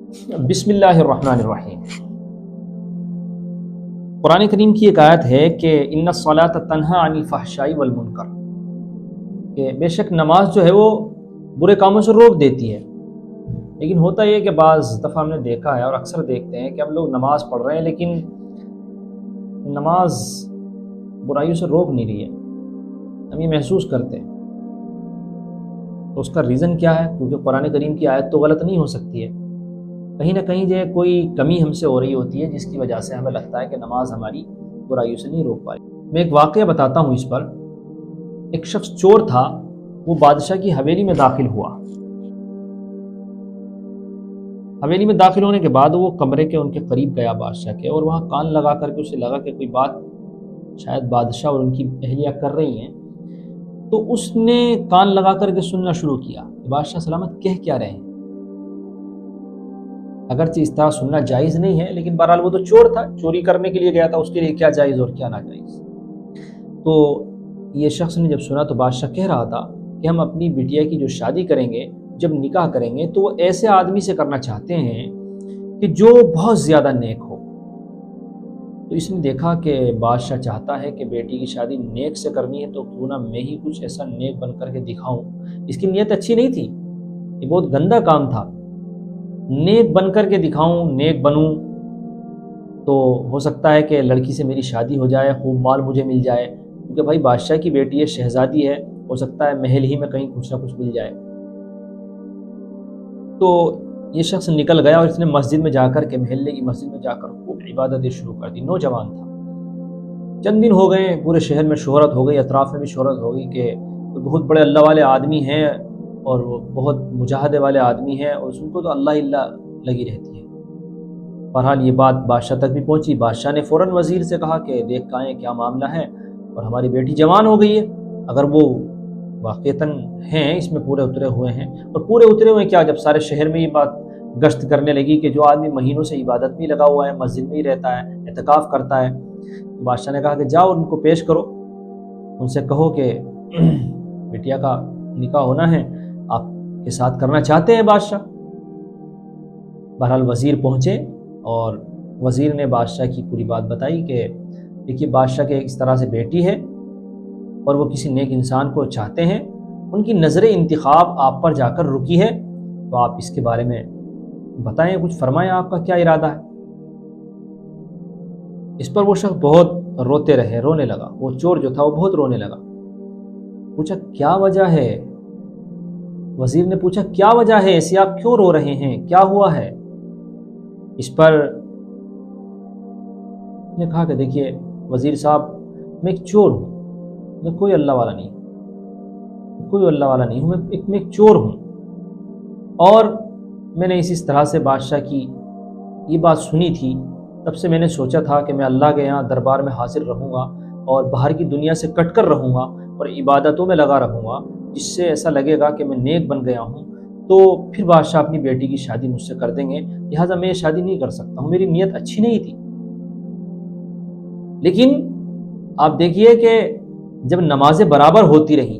بسم اللہ الرحمن الرحیم۔ قرآن کریم کی ایک آیت ہے کہ ان الصلاۃ تنہا عن الفحشاء والمنکر، کہ بے شک نماز جو ہے وہ برے کاموں سے روک دیتی ہے۔ لیکن ہوتا یہ ہے کہ بعض دفعہ ہم نے دیکھا ہے اور اکثر دیکھتے ہیں کہ ہم لوگ نماز پڑھ رہے ہیں لیکن نماز برائیوں سے روک نہیں رہی ہے، ہم یہ محسوس کرتے ہیں۔ تو اس کا ریزن کیا ہے؟ کیونکہ قرآن کریم کی آیت تو غلط نہیں ہو سکتی ہے، کہیں نہ کہیں جو ہے کوئی کمی ہم سے ہو رہی ہوتی ہے جس کی وجہ سے ہمیں لگتا ہے کہ نماز ہماری برائیوں سے نہیں روک پائی۔ میں ایک واقعہ بتاتا ہوں اس پر۔ ایک شخص چور تھا، وہ بادشاہ کی حویلی میں داخل ہوا۔ حویلی میں داخل ہونے کے بعد وہ کمرے کے ان کے قریب گیا بادشاہ کے، اور وہاں کان لگا کر کے اسے لگا کہ کوئی بات شاید بادشاہ اور ان کی اہلیہ کر رہی ہیں، تو اس نے کان لگا کر کے سننا شروع کیا کہ بادشاہ سلامت کہہ کیا رہے ہیں۔ اگرچہ اس طرح سننا جائز نہیں ہے، لیکن بہرحال وہ تو چور تھا، چوری کرنے کے لیے گیا تھا، اس کے لیے کیا جائز اور کیا ناجائز۔ تو یہ شخص نے جب سنا تو بادشاہ کہہ رہا تھا کہ ہم اپنی بیٹیا کی جو شادی کریں گے، جب نکاح کریں گے تو وہ ایسے آدمی سے کرنا چاہتے ہیں کہ جو بہت زیادہ نیک ہو۔ تو اس نے دیکھا کہ بادشاہ چاہتا ہے کہ بیٹی کی شادی نیک سے کرنی ہے، تو کیوں نہ میں ہی کچھ ایسا نیک بن کر کے دکھاؤں۔ اس کی نیت اچھی نہیں تھی، یہ بہت گندا کام تھا۔ نیک بن کر کے دکھاؤں، نیک بنوں تو ہو سکتا ہے کہ لڑکی سے میری شادی ہو جائے، خوب مال مجھے مل جائے، کیونکہ بھائی بادشاہ کی بیٹی ہے، شہزادی ہے، ہو سکتا ہے محل ہی میں کہیں کچھ نہ کچھ مل جائے۔ تو یہ شخص نکل گیا اور اس نے مسجد میں جا کر کے، محلے کی مسجد میں جا کر خوب عبادتیں شروع کر دی۔ نوجوان تھا، چند دن ہو گئے، پورے شہر میں شہرت ہو گئی، اطراف میں بھی شہرت ہو گئی کہ بہت بڑے اللہ والے آدمی ہیں اور وہ بہت مجاہدے والے آدمی ہیں، اور ان کو تو اللہ لگی رہتی ہے۔ بہرحال یہ بات بادشاہ تک بھی پہنچی۔ بادشاہ نے فوراً وزیر سے کہا کہ دیکھ کہیں کیا معاملہ ہے، اور ہماری بیٹی جوان ہو گئی ہے، اگر وہ واقعتاً ہیں اس میں پورے اترے ہوئے ہیں، اور پورے اترے ہوئے کیا، جب سارے شہر میں یہ بات گشت کرنے لگی کہ جو آدمی مہینوں سے عبادت میں لگا ہوا ہے، مسجد میں ہی رہتا ہے، اعتکاف کرتا ہے، تو بادشاہ نے کہا کہ جاؤ ان کو پیش کرو، ان سے کہو کہ بیٹیا کا نکاح ہونا ہے، آپ کے ساتھ کرنا چاہتے ہیں بادشاہ۔ بہرحال وزیر پہنچے اور وزیر نے بادشاہ کی پوری بات بتائی کہ دیکھیے بادشاہ کے اس طرح سے بیٹی ہے اور وہ کسی نیک انسان کو چاہتے ہیں، ان کی نظر انتخاب آپ پر جا کر رکی ہے، تو آپ اس کے بارے میں بتائیں، کچھ فرمائیں، آپ کا کیا ارادہ ہے۔ اس پر وہ شخص بہت رونے لگا، وہ چور جو تھا وہ بہت رونے لگا۔ پوچھا کیا وجہ ہے؟ وزیر نے پوچھا کیا وجہ ہے ایسی، آپ کیوں رو رہے ہیں، کیا ہوا ہے؟ اس پر نے کہا کہ دیکھیے وزیر صاحب، میں ایک چور ہوں، میں کوئی اللہ والا نہیں ہوں، میں ایک چور ہوں، اور میں نے اس طرح سے بادشاہ کی یہ بات سنی تھی، تب سے میں نے سوچا تھا کہ میں اللہ کے یہاں دربار میں حاضر رہوں گا اور باہر کی دنیا سے کٹ کر رہوں گا اور عبادتوں میں لگا رہوں گا، جس سے ایسا لگے گا کہ میں نیک بن گیا ہوں، تو پھر بادشاہ اپنی بیٹی کی شادی مجھ سے کر دیں گے، لہٰذا میں یہ شادی نہیں کر سکتا ہوں، میری نیت اچھی نہیں تھی۔ لیکن آپ دیکھیے کہ جب نمازیں برابر ہوتی رہی،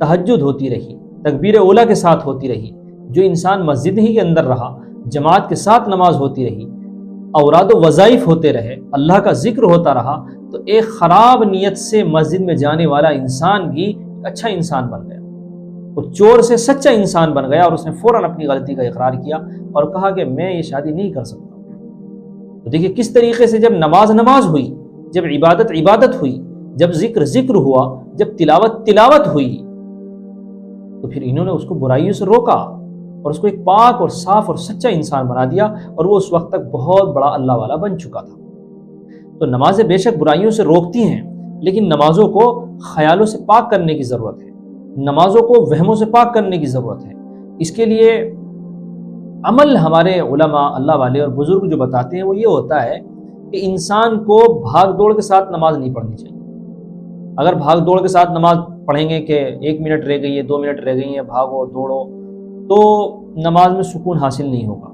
تہجد ہوتی رہی، تکبیر اولیٰ کے ساتھ ہوتی رہی، جو انسان مسجد ہی کے اندر رہا، جماعت کے ساتھ نماز ہوتی رہی، اوراد و وظائف ہوتے رہے، اللہ کا ذکر ہوتا رہا، تو ایک خراب نیت سے مسجد میں جانے والا انسان بھی اچھا انسان بن گیا، وہ چور سے سچا انسان بن گیا، اور اس نے فوراً اپنی غلطی کا اقرار کیا اور کہا کہ میں یہ شادی نہیں کر سکتا۔ تو دیکھیے کس طریقے سے جب نماز ہوئی، جب عبادت ہوئی، جب ذکر ہوا، جب تلاوت ہوئی، تو پھر انہوں نے اس کو برائیوں سے روکا اور اس کو ایک پاک اور صاف اور سچا انسان بنا دیا، اور وہ اس وقت تک بہت بڑا اللہ والا بن چکا تھا۔ تو نمازیں بے شک برائیوں سے روکتی ہیں، لیکن نمازوں کو خیالوں سے پاک کرنے کی ضرورت ہے، نمازوں کو وہموں سے پاک کرنے کی ضرورت ہے۔ اس کے لیے عمل ہمارے علماء، اللہ والے اور بزرگ جو بتاتے ہیں وہ یہ ہوتا ہے کہ انسان کو بھاگ دوڑ کے ساتھ نماز نہیں پڑھنی چاہیے۔ اگر بھاگ دوڑ کے ساتھ نماز پڑھیں گے کہ 1 منٹ رہ گئی ہے، 2 منٹ رہ گئی ہیں، بھاگو دوڑو، تو نماز میں سکون حاصل نہیں ہوگا۔